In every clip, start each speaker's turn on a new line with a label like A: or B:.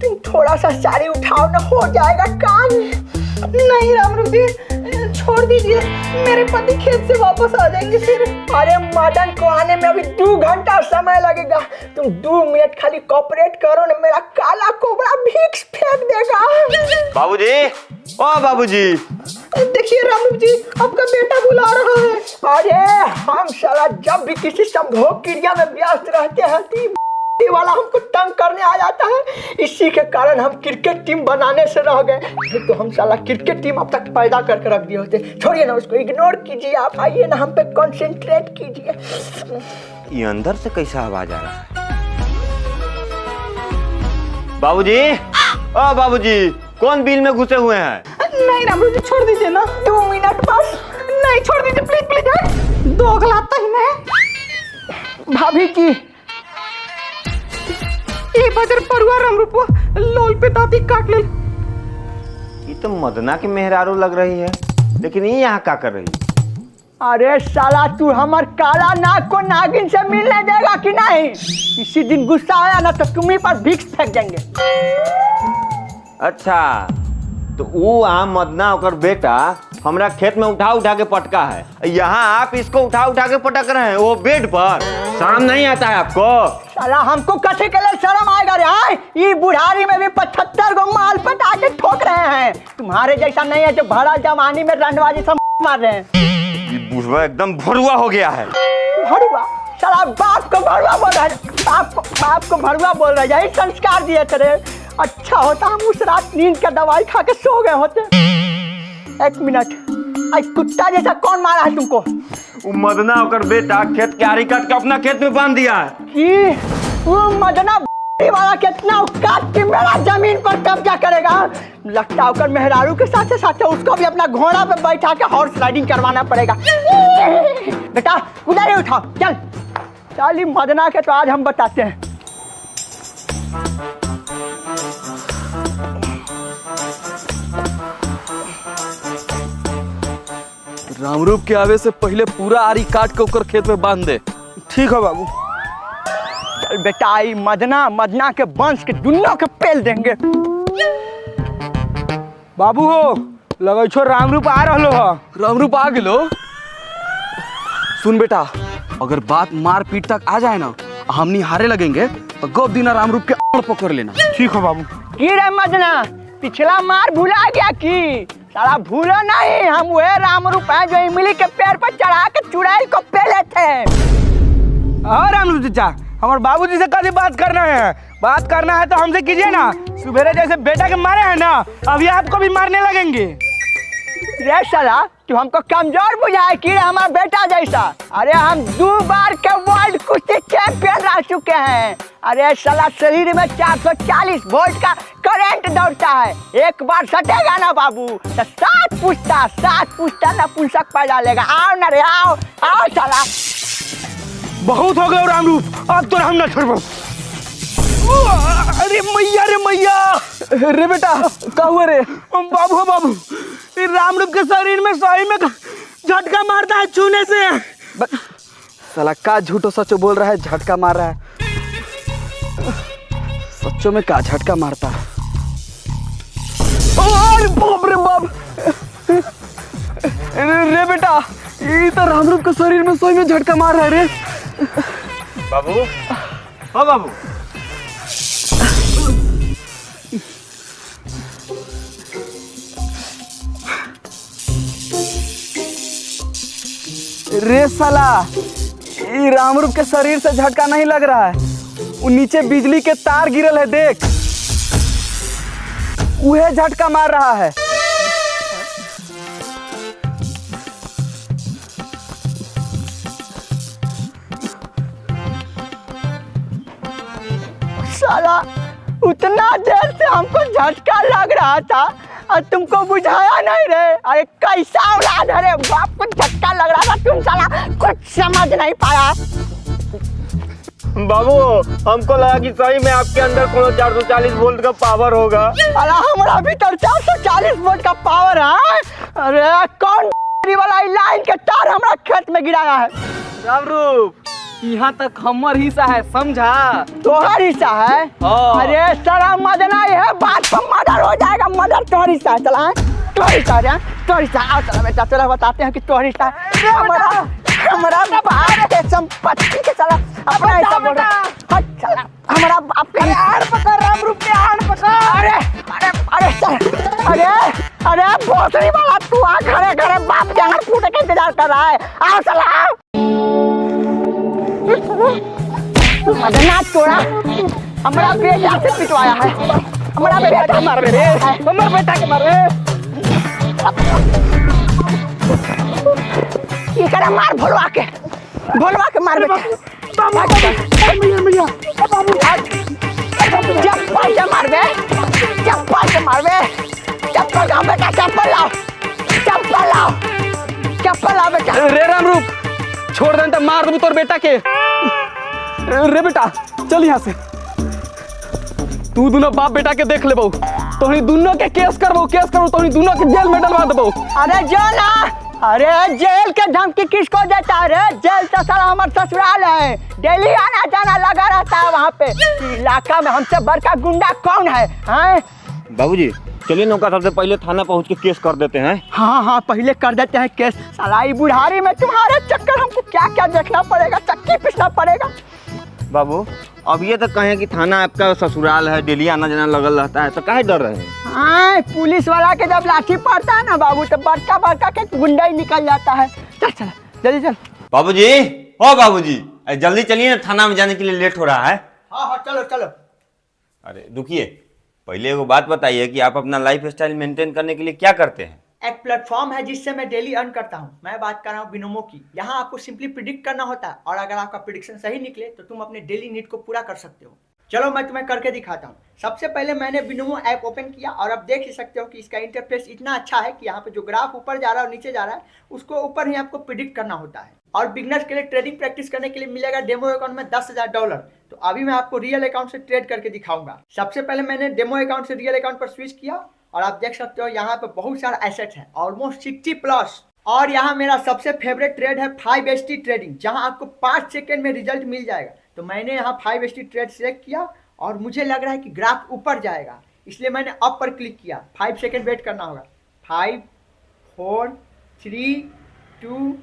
A: तुम थोड़ा सा साड़ी उठाओ ना, हो जाएगा काम।
B: नहीं रामरूप जी, छोड़ दीजिए, मेरे पति खेत से वापस आ जाएंगे फिर।
A: अरे मदन को आने में अभी 2 घंटा समय लगेगा। तुम 2 मिनट खाली कोऑपरेट करो ना, मेरा काला कोबरा भीख फेंक देगा।
C: बाबूजी, ओ बाबूजी,
B: देखिए रामरूप जी, आपका बेटा बुला रहा है।
A: अरे हम साला जब भी किसी संभोग क्रिया में व्यस्त रहते हैं तो ये वाला हमको तंग करने आ जाता है। इसी के कारण हम क्रिकेट टीम बनाने से रह गए, तो हम साला क्रिकेट टीम अब तक पैदा करके रख दिए होते। छोड़िए ना उसको, इग्नोर कीजिए, आप आइए ना, हम पे कंसंट्रेट कीजिए।
C: ये अंदर से कैसा आवाज आ रहा है? बाबूजी, ओ बाबूजी, कौन बिल में घुसे हुए हैं?
B: नहीं रामरूप जी, छोड़ दीजिए ना।
A: 2 मिनट बस।
B: नहीं, छोड़ दीजिए प्लीज प्लीज। 2 अगलाता ही नहीं।
A: भाभी जी,
B: ये बजर परुआ रामरूप लोल पे दाती काट ले।
C: ये तो मदना की मेहरारू लग रही है, लेकिन ये यहाँ क्या कर रही है?
A: अरे साला तू हमार काला नाग को नागिन से मिलने देगा कि नहीं? इसी दिन गुस्सा आया ना तो तुम्ही पर भिक्स फेंक देंगे।
C: अच्छा, तो वो आम मदना और बेटा हमरा खेत में उठा उठा के पटका है, यहाँ आप इसको उठा उठा के पटक रहे हैं वो बेड पर। शर्म नहीं आता है आपको?
A: साला हमको कथे के लिए शर्म आएगा रे? हाँ, ये बुढ़ारी में भी 75 गो माल पटा के ठोक रहे हैं। तुम्हारे जैसा नहीं है जो भरा जवानी में रंडबाजी सब मार रहे हैं।
C: ये बुढ़वा एकदम भरुआ हो गया है।
A: भरुआ? साला बाप को भरुआ बोल रहा है, बाप को भरुआ बोल रहा है। यही संस्कार दिए तेरे। अच्छा होता हम उस रात नींद का दवाई खा के सो गए होते। 1 मिनट, आज कुत्ता जैसा कौन मारा है तुमको?
C: वो मदना होकर बेटा खेत की आरी काट के अपना खेत में बांध दिया है।
A: कि वो मदना वाला कितना काट के मेरा जमीन पर कब्जा करेगा। लगता होकर मेहरारू के साथ साथ उसको भी अपना घोड़ा पे बैठा के हॉर्स राइडिंग करवाना पड़ेगा। बेटा उधर ही उठाओ, चल चल। मदना के तो आज हम बताते हैं।
D: रामरूप के आवे से पहले पूरा आरी काट के ओकर खेत में बांध दे।
A: ठीक है बाबू। चल बेटा, आई मदना के वंश के दुनिया के पेल देंगे।
D: बाबू हो लगे छो रामरूप आ रहा हो। रामरूप आ गेलो। सुन बेटा, अगर बात मार पीट तक आ जाए ना, हमनी हारे लगेंगे तो गप दीना रामरूप के आड़ पकड़ लेना। ठीक है बाबू।
A: की रे मदना, पिछला मार भुला गया की? साला भूलो नहीं, हम वह रामरूप है जो इमली के पेड़ पर चढ़ा के चुड़ैल को पेले थे।
D: हाँ रामरूप चाचा, हमारे बाबूजी से कभी बात करना है। बात करना है तो हमसे कीजिए ना। सुबेरे जैसे बेटा के मारे हैं ना, अभी आपको भी मारने लगेंगे।
A: रे साला, तू हमको कमजोर बुझाए कि हमारा बेटा जैसा? अरे हम 2 बार के वर्ल्ड कुश्ती चैंपियन रह चुके हैं। अरे साला, शरीर में 440 वोल्ट का करंट दौड़ता है। एक बार सटेगा ना बाबू तो 7 पुश्ता नपुंसक पैदा लेगा। आओ ना रे, आओ आओ साला।
D: बहुत हो गए रामरूप, अब तो हम ना छोड़ो। अरे मैया रे मैया। रे बेटा क्या हुआ रे? बाबू बाबू, रामरूप के शरीर में सही में झटका मारता है छूने से। साला का झूठो सचो बोल रहा है, झटका मार रहा है। सच्चों में का झटका मारता है? अरे बाप रे बाप। रे बेटा, ये तो रामरूप के शरीर में सही में झटका मार रहा है रे।
C: बाबू, हाँ बाबू।
D: रे साला, ये रामरूप के शरीर से झटका नहीं लग रहा है, वो नीचे बिजली के तार गिरल है, देख वह झटका मार रहा है।
A: साला, उतना देर से हमको झटका लग रहा था और तुमको बुझाया नहीं रे। अरे कैसा औलाद है रे, बाप को झटका लग रहा था, तुम साला कुछ समझ नहीं पाया।
C: बाबू, हमको लगा कि सही में आपके अंदर कोनो 440 वोल्ट का पावर होगा।
A: अरे हमारा भीतर 440 वोल्ट का पावर है। अरे कौन वाला लाइन के तार हमारा खेत में गिराया है?
D: रामरूप, यहाँ तक हमर हिस्सा है, समझा?
A: तोहर हिस्सा है?
D: हाँ।
A: अरे साला मदना, यह बात पर मर्डर हो जाएगा। मर्डर तोहर हिस्सा है, चला तोहर हिस्सा है, तोहर हिस्सा। आओ चला बेटा, चला बताते हैं कि तोहर हिस्सा है। हमारा बाप के संपत्ति के चला अपना हिस्सा बोल रहा है। चला हमारा बाप के आड़ पकड़, राम रूप के आड़ पकड़। अरे अरे अरे चल, अरे अरे भोसड़ी वाला, तू आ घरे घरे बाप के हाथ फूटे के इंतजार कर रहा है। आओ चला मदना, तोड़ा हमारा बेटा से पिटवाया है। हमारा बेटा मार रे, हमारा बेटा के मार रे। ये करा मार, भोलवा के मार बेटा। चप्पल से मार बे, चप्पल से मार बे। चप्पल लाओ बेटा, चप्पल लाओ, चप्पल लाओ, चप्पल लाओ बेटा।
D: रे रामरूप, छोड़ दे तो मार दूँ तोर बेटा के। रे बेटा चल यहाँ से, तू दोनों बाप बेटा के देख ले बहू, तोहनी दोनों के केस करबो, तोहनी दोनों के जेल में डलवा देबो।
A: अरे जो ना, अरे जेल के धमकी किसको देता है रे? जेल तो साला हमारा ससुराल है, डेली आना जाना लगा रहता है वहाँ पे। इलाका में हमसे बड़का गुंडा कौन है? हैं?
C: बाबूजी चलिए नौका, सबसे पहले थाना पहुंच के केस कर देते हैं।
A: हाँ हाँ, पहले कर देते हैं केस। साला ई बुढ़ारी में तुम्हारे चक्कर हमको क्या क्या देखना पड़ेगा, चक्की पिसना पड़ेगा।
C: बाबू अब ये तो कहें कि थाना आपका ससुराल है, डेली आना जाना लगल रहता है, तो काहे डर रहे हैं?
A: हाँ, पुलिस वाला के जब लाठी पड़ता है ना बाबू, तो बड़का बड़का के गुंडा ही निकल जाता है। चल चल जल्दी चल।
C: बाबूजी, ओ बाबूजी जल्दी चलिए ना, थाना में जाने के लिए लेट हो रहा है।
A: हाँ हाँ चलो चलो।
C: अरे रुकिए, पहले एगो बात बताइए कि आप अपना लाइफ स्टाइल मेंटेन करने के लिए क्या करते हैं?
A: एक प्लेटफॉर्म है जिससे मैं डेली अर्न करता हूँ। मैं बात कर रहा हूँ बिनोमो की। यहाँ आपको सिंपली प्रिडिक्ट करना होता है, और अगर आपका प्रिडिक्शन सही निकले तो तुम अपने डेली नीड को पूरा कर सकते हो। चलो मैं तुम्हें करके दिखाता हूँ। सबसे पहले मैंने बिनोमो ऐप ओपन किया, और अब देख ही सकते हो कि इसका इंटरफेस इतना अच्छा है कि यहाँ पे जो ग्राफ ऊपर जा रहा है और नीचे जा रहा है, उसको ऊपर ही आपको प्रिडिक्ट करना होता है। और बिगनर्स के लिए ट्रेडिंग प्रैक्टिस करने के लिए मिलेगा डेमो अकाउंट में $10,000। तो अभी मैं आपको रियल अकाउंट से ट्रेड करके दिखाऊंगा। सबसे पहले मैंने डेमो अकाउंट से रियल अकाउंट पर स्विच किया, और आप देख सकते हो यहाँ पे बहुत सारा एसेट है, ऑलमोस्ट 60+। और यहाँ मेरा सबसे फेवरेट ट्रेड है 5ST ट्रेडिंग, जहाँ आपको 5 सेकंड में रिजल्ट मिल जाएगा। तो मैंने यहाँ 5ST ट्रेड सिलेक्ट किया, और मुझे लग रहा है कि ग्राफ ऊपर जाएगा, इसलिए मैंने अप पर क्लिक किया। 5 सेकंड वेट करना होगा। 5 4 3 2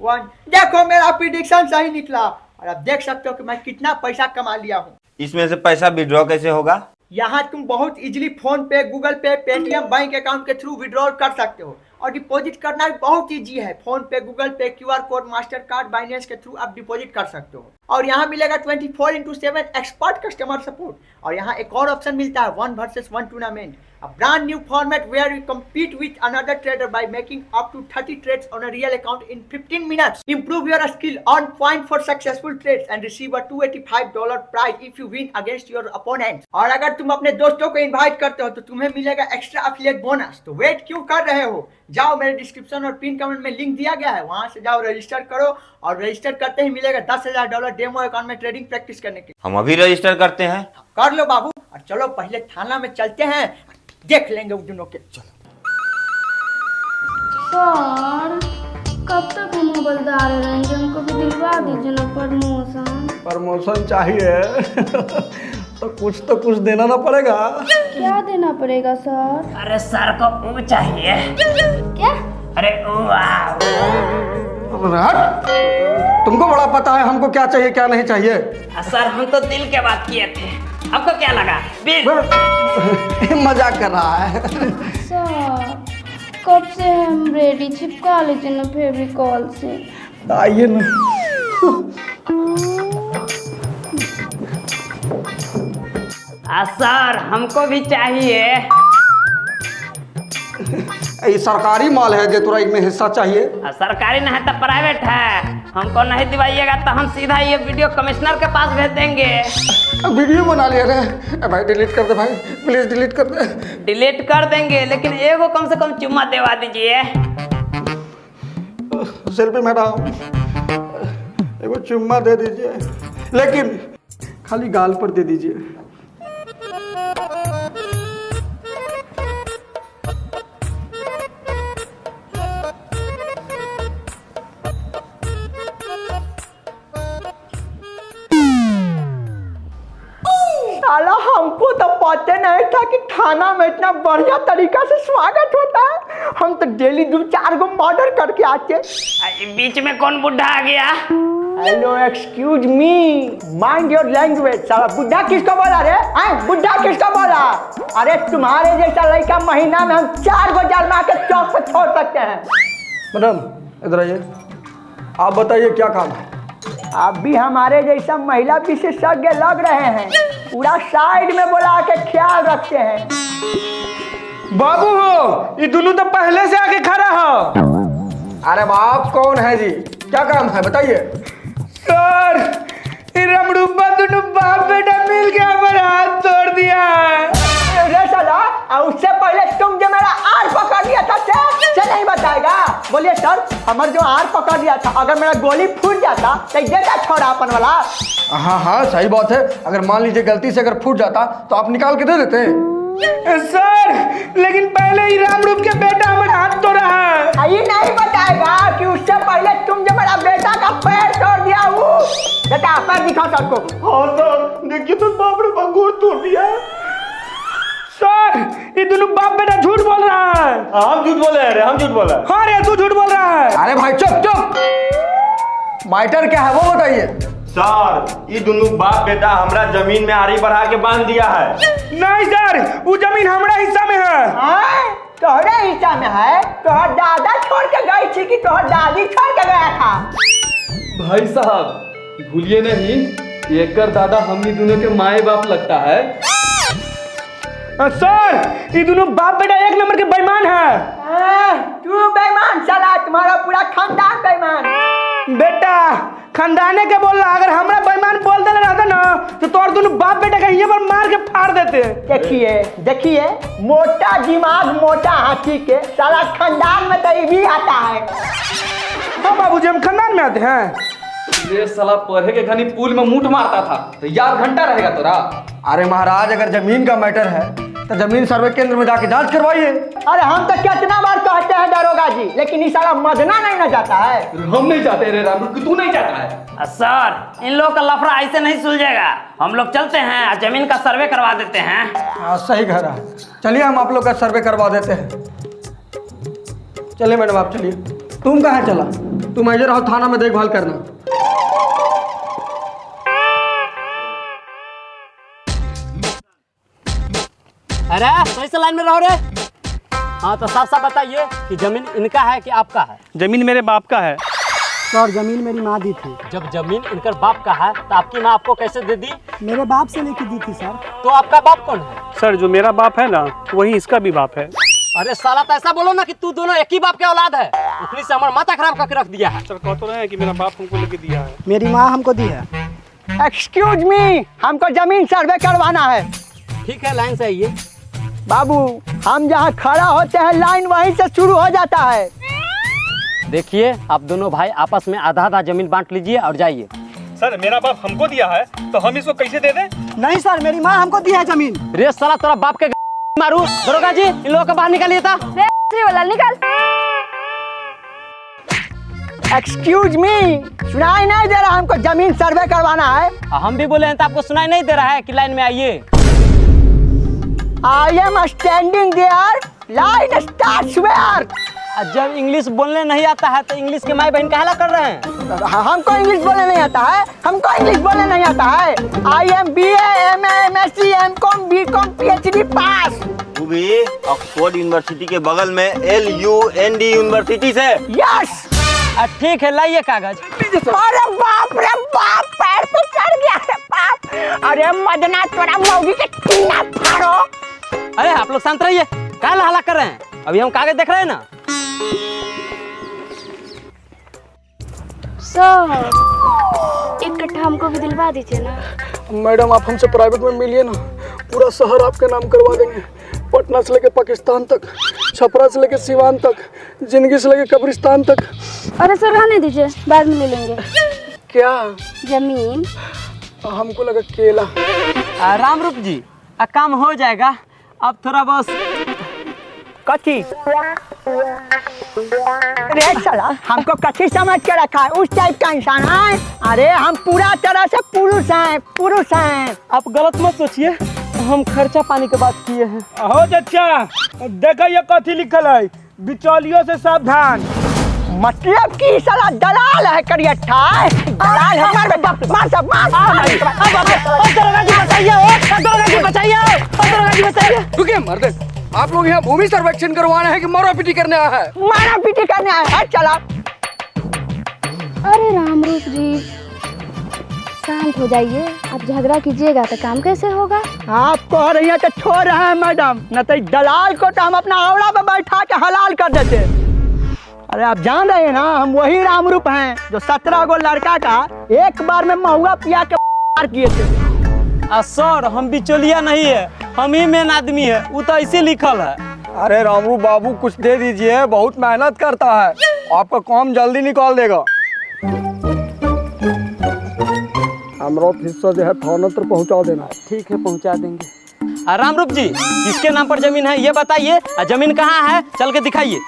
A: 1। देखो मेरा प्रिडिक्शन सही निकला, और आप देख सकते हो कि मैं कितना पैसा कमा लिया हूँ।
C: इसमें से पैसा विड्रॉ कैसे होगा?
A: यहाँ तुम बहुत इजीली फोन पे, गूगल पे, पेटीएम, बैंक अकाउंट के थ्रू विड्रॉल कर सकते हो, और डिपॉजिट करना भी बहुत इजी है। फोन पे, गूगल पे, QR code, master card, Binance के थ्रू आप डिपॉजिट कर सकते हो। और यहाँ मिलेगा 24/7 एक्सपर्ट कस्टमर सपोर्ट। और यहाँ एक और ऑप्शन मिलता है 1 vs 1 tournament, a brand new format where you compete with another trader by making up to 30 trades on a real account in 15 minutes. Improve your skill, earn point for successful trades, and receive a $285 prize if you win against your opponent. और अगर तुम अपने दोस्तों को invite करते हो तो तुम्हें मिलेगा एक्स्ट्रा एफिलिएट बोनस। तो वेट क्यों कर रहे हो? जाओ, मेरे डिस्क्रिप्शन और पिन कमेंट में लिंक दिया गया है, वहां से जाओ, रजिस्टर करो, और रजिस्टर करते ही मिलेगा $10,000 डेमो अकाउंट में ट्रेडिंग प्रैक्टिस करने के।
C: हम अभी रजिस्टर करते हैं।
A: कर लो बाबू, और चलो पहले थाना में चलते हैं, देख लेंगे उन दोनों के। चलो
E: सर, कब तक हम हवलदार रहेंगे? हमको भी दिलवा दीजिए ना प्रमोशन।
F: प्रमोशन चाहिए तो कुछ देना ना पड़ेगा।
E: क्या देना पड़ेगा सर?
G: अरे सर को ऊ चाहिए।
E: क्या?
G: अरे ऊ
F: तुमको बड़ा पता है हमको क्या चाहिए क्या नहीं चाहिए।
G: सर हम तो दिल के बात किए थे, आपको क्या लगा?
F: मजाक कर रहा है।
E: सर, कब से हम रेडी? चिपका लीजिए ना फेविकॉल से।
F: आइए ना।
G: सर हमको भी चाहिए।
F: ये सरकारी माल है जो तोरा इसमें हिस्सा चाहिए।
G: सरकारी नहीं तो प्राइवेट है, हमको नहीं दिवाइएगा तो हम सीधा ये वीडियो कमिश्नर के पास भेज देंगे।
F: वीडियो बना लिया रे भाई, डिलीट कर दे भाई, प्लीज डिलीट कर दे।
G: डिलीट कर देंगे, लेकिन एगो कम से कम चुम्मा देवा दीजिए।
F: सेल्फी मैडम, एगो चुम्मा दे दीजिए, लेकिन खाली गाल पर दे दीजिए।
A: साला हमको तो पता नहीं था कि थाना में इतना बढ़िया तरीका से स्वागत होता है। हम तो डेली 2-4 गो मर्डर करके आते।
G: बीच में कौन बुढ़ा आ गया?
A: Hello excuse me, mind your language. साला बुढ़ा किसको बोला रे? बुढ़ा किसको बोला? अरे तुम्हारे जैसा लड़का महीना में हम 4 गो जरमा के चौक पे छोड़ सकते हैं।
F: मैडम इधर आइए, आप बताइए क्या काम है?
A: आप भी हमारे जैसा महिला विशेषज्ञ लग रहे हैं, पूरा साइड में बुला के ख्याल रखते हैं।
D: बाबू हो, ये दोनों तो पहले से आके खड़ा हो।
F: अरे बाप कौन है जी, क्या काम है बताइए?
D: सर, ये रमरूपा दोनों बाप बेटा मिल के हमारा हाथ तोड़ दिया है।
A: रे साला, उससे पहले तुम जो मेरा आर पकड़ लिया था से नहीं बताएगा? बोलिए सर, हमारे जो आर पकड़ लिया था, अगर मेरा गोली फूट जाता तो देता छोड़ापन वाला।
F: हाँ सही बात है, अगर मान लीजिए गलती से अगर फूट जाता तो आप निकाल के दे देते।
D: सर, लेकिन पहले ही रामरूप के बेटा हमारा हाथ तोड़ा है।
A: ये नहीं बताएगा कि उससे पहले तुम जो मेरा बेटा का पैर तोड़ दिया वो। बेटा पैर दिखाओ सर को।
C: हाँ सर, देखिए तो बाप रे बाप गोड़ तोड़ दिया।
D: सर, ये दोनों बाप बेटा झूठ बोल रहा है।
C: हम झूठ बोले हैं रे, हम झूठ बोले।
D: हाँ रे, तू झूठ बोल रहा है।
F: अरे भाई चुप चुप, मैटर क्या है वो बताइए।
C: सर, ये दोनों बाप बेटा हमरा जमीन में आरी बढ़ा के बांध दिया है।
D: नहीं सर, वो जमीन हमारा हिस्सा में है।
A: तोहरे हिस्सा में है? तोहर दादा छोड़ के गई थी कि तोहर दादी छोड़ के गया था?
H: भाई साहब भूलिए नहीं, एक कर दादा हमनी दोनों के माए बाप लगता है।
D: सर, ये दोनों बाप बेटा एक नंबर के बेईमान है।
A: तू बेईमान साला, तुम्हारा पूरा खानदान बेईमान।
D: बेटा खानदाने के बोल रहा, अगर हमरा बेईमान बोल देना रहता ना तो तोर दोनों बाप बेटा का ये पर मार के फाड़ देते।
A: देखिए देखिए, मोटा दिमाग मोटा हाथी के, साला खानदान में तो ये भी आता है।
D: हाँ बाबूजी, हम खानदान में आते हैं।
H: ये साला पढ़े के घनी पुल में मूठ मारता था तो यार घंटा रहेगा तोरा।
F: अरे महाराज, अगर जमीन का मैटर है तो जमीन सर्वे केंद्र में जाके जांच करवाइए।
A: अरे हम तो कितना बार कहते हैं दरोगा जी, लेकिन ये साला मदना नहीं ना जाता है।
H: हम नहीं जाते रे रामू, तू नहीं जाता है।
G: सर, इन लोगों का लफड़ा ऐसे नहीं सुलझेगा। हम लोग चलते हैं और जमीन का सर्वे करवा देते हैं।
F: हाँ सही कह रहा है, चलिए हम आप लोग का सर्वे करवा देते हैं। चलिए मैडम आप चलिए। तुम कहाँ चला? तुम इधर रहो, थाना में देखभाल करना।
I: अरे सही से लाइन में रहो रे। हाँ तो साफ साफ बताइए कि जमीन इनका है कि आपका है?
D: जमीन मेरे बाप का है।
B: सर जमीन मेरी माँ दी थी।
I: जब जमीन इनकर बाप का है तो आपकी माँ आपको कैसे दे दी?
B: मेरे बाप से लेके दी थी सर।
I: तो आपका बाप कौन है?
D: सर, जो मेरा बाप है ना वही इसका भी बाप है।
I: अरे साला, तो ऐसा बोलो ना कि तू दोनों एक ही बाप के औलाद है। उखली से हमारा माथा खराब करके रख दिया है।
D: सर कह तो रहे हैं कि मेरा बाप हमको लेके दिया है।
B: मेरी माँ हमको दी है।
A: एक्सक्यूज मी, हमको जमीन सर्वे करवाना है।
I: ठीक है, लाइन से आइए।
A: बाबू, हम जहाँ खड़ा होते हैं लाइन वहीं से शुरू हो जाता है।
I: देखिए, आप दोनों भाई आपस में आधा आधा जमीन बांट लीजिए और जाइए।
D: सर, मेरा बाप हमको दिया है तो हम इसको कैसे दे दें?
B: नहीं सर, मेरी माँ हमको दी है जमीन।
I: रे साला, तोरा बाप के मारू। दरोगा जी, इन लोगों को बाहर निकालिए था।
E: निकाल।
A: एक्सक्यूज मी, सुनाई नहीं दे रहा? हमको जमीन सर्वे करवाना है।
I: हम भी बोले हैं तो आपको सुनाई नहीं दे रहा है कि लाइन में आइए।
A: I am standing there. Line starts where?
I: जब इंग्लिश बोलने नहीं आता है तो इंग्लिश के माई बहन कहला कर रहे हैं।
A: हमको इंग्लिश बोलने नहीं आता है। हमको इंग्लिश बोलने नहीं आता है। I am BA, MA, MSc, MCom, BCom, PhD पास।
C: तू भी ऑक्सफोर्ड यूनिवर्सिटी के बगल में LUND यूनिवर्सिटी से?
A: यस।
I: ठीक है, लाइए कागज।
A: अरे बाप रे बाप, पैर पे चढ़ गया रे बाप। अरे मदना, तोरा मौगी के टीना फाड़ो।
I: अरे आप लोग शांत रहिए, क्या हल्ला कर रहे हैं? अभी हम कागज देख रहे हैं ना।
E: सर, एक कट्ठा हमको भी दिलवा दीजिए ना।
F: मैडम आप हमसे प्राइवेट में मिलिए ना, पूरा शहर आपके नाम करवा देंगे। पटना से लेके पाकिस्तान तक, छपरा से लेके सिवान तक, जिंदगी से लेके कब्रिस्तान तक।
E: अरे सर रहने दीजिए, बाद में ले लेंगे।
F: क्या?
E: जमीन।
F: हमको लगा केला।
I: रामरूप जी, काम हो जाएगा। अब थोड़ा बस
A: कथी? अरे साला हमको कथी समझ के रखा है? उस टाइप का इंसान है? अरे हम पूरा तरह से पुरुष हैं।
I: आप गलत मत सोचिए, हम खर्चा पानी के बात किए हैं।
D: हो चाचा, देखा ये कथी लिखल है, बिचौलियों से सावधान।
A: मतलब कि साला दलाल है करियठा, दलाल है। मार सब बताइए।
F: रुकिए मर्द, आप लोग यहाँ भूमि सर्वेक्षण करवाना है कि मारा पीटी करने आया है?
A: मारा पीटी करने आया है। चला।
E: अरे रामरूप जी, शांत हो जाइए। आप झगड़ा कीजिएगा तो काम कैसे होगा?
A: आप कह रही हैं तो छोड़ रहे हैं मैडम, न तो दलाल को तो हम अपना औड़ा पे बैठा के हलाल कर देते। अरे आप जान रहे हैं ना, हम वही रामरूप हैं जो 17 गो लड़का का एक बार में महुआ पिया के मार किए थे।
I: सर, हम बिचौलिया नहीं है, हम ही मेन आदमी है, वो तो ऐसे लिखल है।
F: अरे रामरूप बाबू कुछ दे दीजिए, बहुत मेहनत करता है, आपका काम जल्दी निकाल देगा। हमारा हिस्सा जो है थाना तक पहुँचा देना।
I: ठीक है, पहुंचा देंगे। रामरूप जी, किसके नाम पर जमीन है ये बताइए, जमीन कहाँ है, चल के दिखाइए।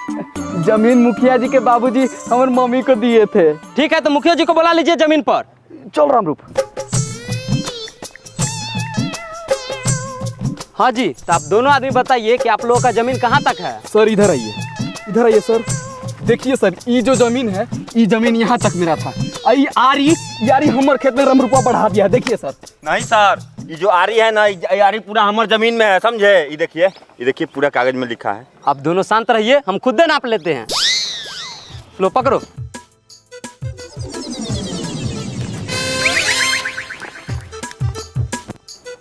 H: जमीन मुखिया जी के बाबूजी हमारे मम्मी को दिए थे।
I: ठीक है, तो मुखिया जी को बुला लीजिए जमीन पर।
H: चल रामरूप।
I: हाँ जी, तो आप दोनों आदमी बताइए कि आप लोगों का जमीन कहाँ तक है।
H: सर इधर आइए सर। देखिए सर, ये जो जमीन है, ये जमीन यहाँ तक मेरा था। आई आरी हमारे खेत में रामरूपा बढ़ा दिया। देखिए सर।
C: नहीं सर, ये जो आरी है ना, ये आरी पूरा हमार जमीन में है, समझे? ये देखिए पूरा कागज में लिखा है।
I: आप दोनों शांत रहिए, हम खुद दे नाप लेते हैं। लो पकड़ो।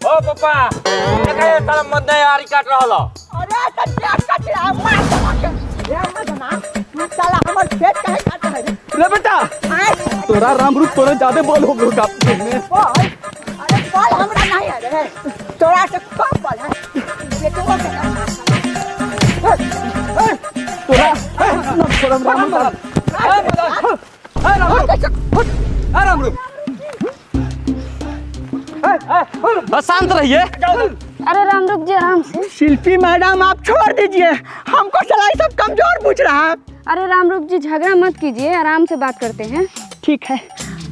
C: ओ पापा, देखा साला मत नहीं आरी काट रहा।
A: अरे सत्या काट रहा, मार सबके। ये मत तू साला हमर खेत काहे काट रहा है?
H: रे बेटा, तोरा रामरूप तोरा ज्यादा बॉल हो गया
A: बॉल? अरे बॉल हमरा नहीं है रे, तोरा से कम बॉल है। बेटवा के
H: रामरूप
I: बस शांत रहिए।
E: अरे रामरूप जी, आराम से।
A: शिल्पी मैडम आप छोड़ दीजिए, हमको साला ये सब कमजोर पूछ रहा है।
E: अरे रामरूप जी, झगड़ा मत कीजिए, आराम से बात करते हैं।
A: ठीक है,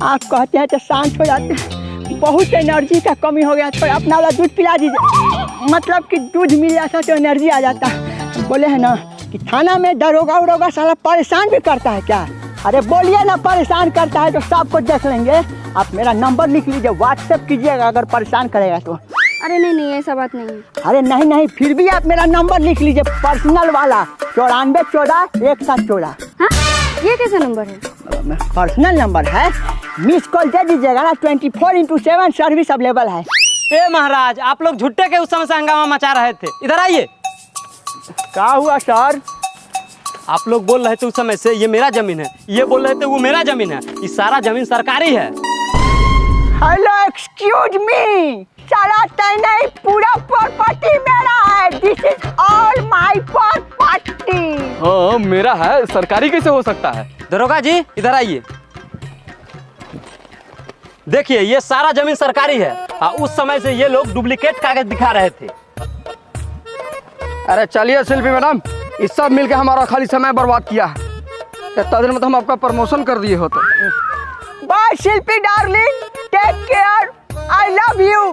A: आप कहते हैं तो शांत हो जाते हैं। बहुत एनर्जी का कमी हो गया, तो अपना वाला दूध पिला दीजिए। मतलब कि दूध मिल जाता तो एनर्जी आ जाता। बोले है ना कि थाना में दरोगा उरोगा साला परेशान भी करता है क्या? अरे बोलिए ना, परेशान करता है तो सब कुछ देख लेंगे। आप मेरा नंबर लिख लीजिए, व्हाट्सएप कीजिएगा अगर परेशान करेगा तो।
E: अरे नहीं, ऐसा बात नहीं है।
A: अरे नहीं, फिर भी आप मेरा नंबर लिख लीजिए, पर्सनल वाला 9414
E: हाँ, ये कैसा नंबर है?
A: पर्सनल नंबर है, मिस कॉल दे दीजिएगा ना। 24x7 सर्विस अवेलेबल है।
I: ए महाराज, आप लोग झुट्टे के उस समय से हंगामा मचा रहे थे, इधर आइए।
A: क्या हुआ सर?
I: आप लोग बोल रहे थे उस समय से ये मेरा जमीन है, ये बोल रहे थे वो मेरा जमीन है। ये सारा जमीन सरकारी है।
A: हेलो एक्सक्यूज मी, सारा नहीं, पूरा प्रॉपर्टी मेरा है। This is all my property.
H: हाँ मेरा है, सरकारी कैसे हो सकता है?
I: दरोगा जी इधर आइए। देखिए ये सारा जमीन सरकारी है। उस समय से ये लोग डुप्लीकेट कागज दिखा रहे थे।
F: अरे चलिए शिल्पी मैडम, इस सब मिलके हमारा खाली समय बर्बाद किया है। इतना दिन में तो हम आपका प्रमोशन कर दिए होते।
A: Bye Shilpi darling, take care, I love you.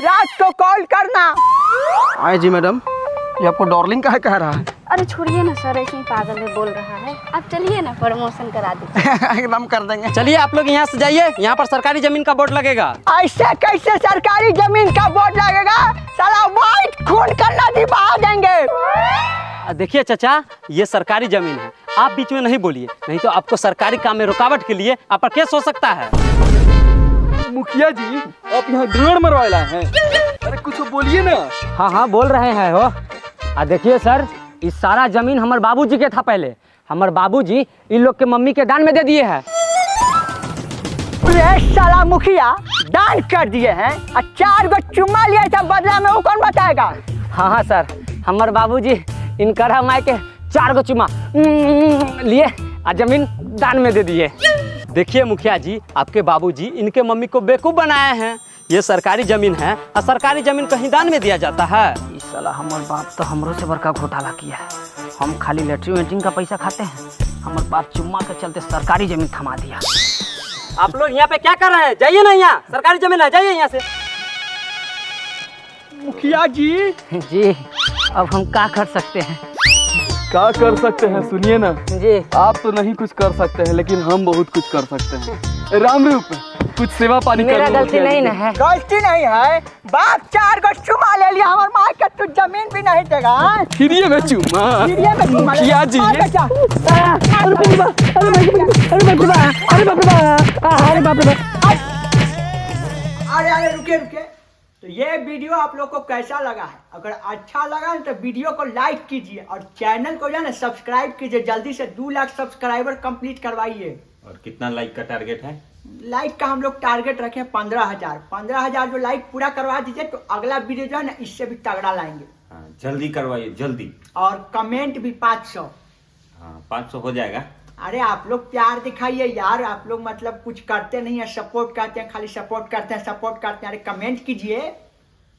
A: रात को कॉल करना।
F: आए जी मैडम, ये आपको डार्लिंग काहे कह रहा है?
E: अरे छोड़िए ना सर, ऐसे ही पागल में बोल रहा है। आप चलिए ना, प्रमोशन करा दीजिए।
F: एकदम कर देंगे।
I: चलिए आप लोग यहाँ से जाइए, यहाँ पर सरकारी जमीन का बोर्ड लगेगा।
A: ऐसे कैसे सरकारी जमीन का बोर्ड लगेगा? साला व्हाइट खून का नदी बहा देंगे।
I: देखिए चाचा, ये सरकारी जमीन है, आप बीच में नहीं बोलिए, नहीं तो आपको सरकारी काम में रुकावट के लिए आप पर केस हो सकता है।
H: मुखिया जी, आप यहाँ गाड़ मरवाला हैं। अरे कुछ बोलिए ना।
I: हाँ बोल रहे हैं हो। देखिए सर, इस सारा जमीन हमारे बाबूजी के था पहले। हमारे बाबूजी इन लोग के मम्मी के दान में दे दिए हैं।
A: साला मुखिया दान कर दिए हैं और 4 गो चुम्मा लिया था बदला में, वो कौन बताएगा?
I: हाँ सर, हमारे बाबूजी इनकर माई के 4 गो चुम्मा लिए और जमीन दान में दे दिए। देखिए मुखिया जी, आपके बाबूजी इनके मम्मी को बेवकूफ़ बनाए हैं। ये सरकारी जमीन है और सरकारी जमीन कहीं दान में दिया जाता है।
F: इस साला हमारे बाप तो हमरों से बड़का घोटाला किया है।
I: हम खाली लेटरिन वेटरिन का पैसा खाते हैं, हमारे बाप चुम्मा के चलते सरकारी जमीन थमा दिया। आप लोग यहाँ पे क्या कर रहे हैं? जाइए ना, यहाँ सरकारी जमीन है, जाइए यहाँ से।
A: मुखिया जी
I: जी अब हम क्या कर सकते हैं?
H: क्या कर सकते हैं सुनिए ना,
I: जी
H: आप तो नहीं कुछ कर सकते हैं लेकिन हम बहुत कुछ कर सकते हैं। राम रूप कुछ सेवा पानी कर
I: मेरा
H: लो
I: गलती
H: मुखिया
I: नहीं
H: जी
I: ना
H: को।
I: है।
A: गलती नहीं है, बाप 4 गो चुमा ले लिया हमारे माँ के, तू जमीन भी नहीं देगा। हाँ?
H: फ्री में चुम्मा
A: सीरिया में चुमा ले
H: मुखिया जी।
A: मार बेटा। अरे अरे रुके रुके, तो ये वीडियो आप लोग को कैसा लगा है? अगर अच्छा लगा तो वीडियो को लाइक कीजिए और चैनल को जो है ना सब्सक्राइब कीजिए। जल्दी से 2 लाख सब्सक्राइबर कंप्लीट करवाइए।
C: और कितना लाइक का टारगेट है?
A: लाइक का हम लोग टारगेट रखे 15,000। 15,000 जो लाइक पूरा करवा दीजिए तो अगला वीडियो जो है ना इससे भी तगड़ा लाएंगे।
C: हाँ, जल्दी करवाइए जल्दी।
A: और कमेंट भी 500।
C: हाँ 500 हो जाएगा।
A: अरे आप लोग प्यार दिखाइए यार, आप लोग मतलब कुछ करते नहीं है, सपोर्ट करते हैं, खाली सपोर्ट करते हैं, सपोर्ट करते हैं। अरे कमेंट कीजिए।